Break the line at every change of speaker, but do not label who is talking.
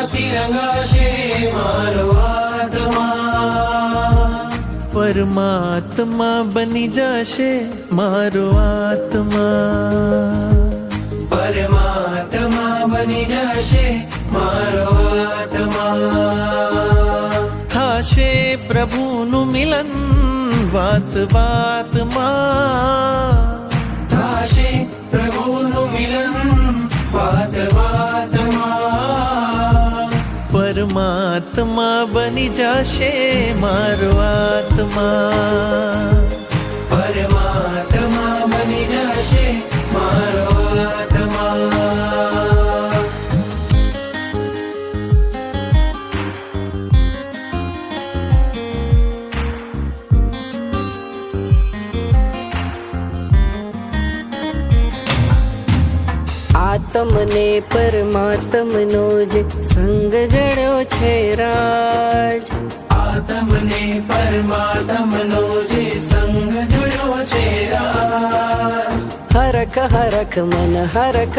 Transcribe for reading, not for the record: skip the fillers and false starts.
પ્રેમમાંથી રંગાશે મારો આત્મા,
પરમાત્મા બની જશે મારો આત્મા,
પરમાત્મા બની જશે મારો આત્મા.
થાશે પ્રભુનું મિલન વાત વાતમાં,
થાશે પ્રભુનું મિલન વાત વાતમાં,
પરમાત્મા બની જશે મારો આત્મા,
પરમાત્મા બની જશે મારો આત્મા.
આત્મને પરમાત્મનો જે સંગ જડ્યો છે રાજ,
આત્મને પરમાત્મનો જે સંગ જોડ્યો છે રાજ,
હરખ હરખ મન હરખ